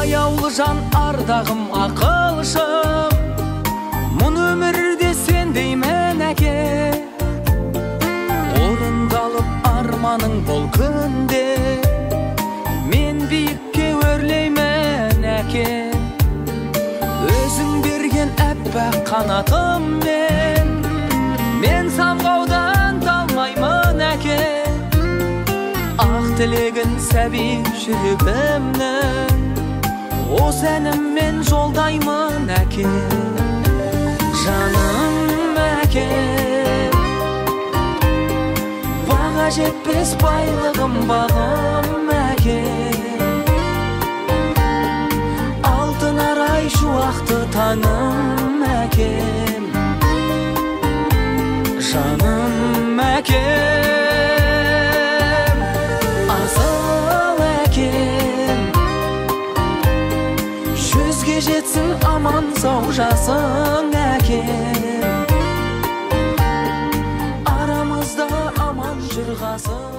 аяулы жан ардағым ақылшым, мұн өмірде сендеймін әке. Орындалып арманың бұл күнде, мен биікке өрлеймін әке. Өзің берген әппақ қанатыммен, мен самғаудан талмаймын әке. Ақ тілегін сәби жүрегімнің, осы әніммен жолдаймын әке. Жаным әке, баға жетпес байлығым бағым әке. Алтын арай шуақты таңым әкем. Жаным әкем, асыл әкем. Жүзге жетсін аман сау жасың әкем. Арамызда аман жүр ғасыр.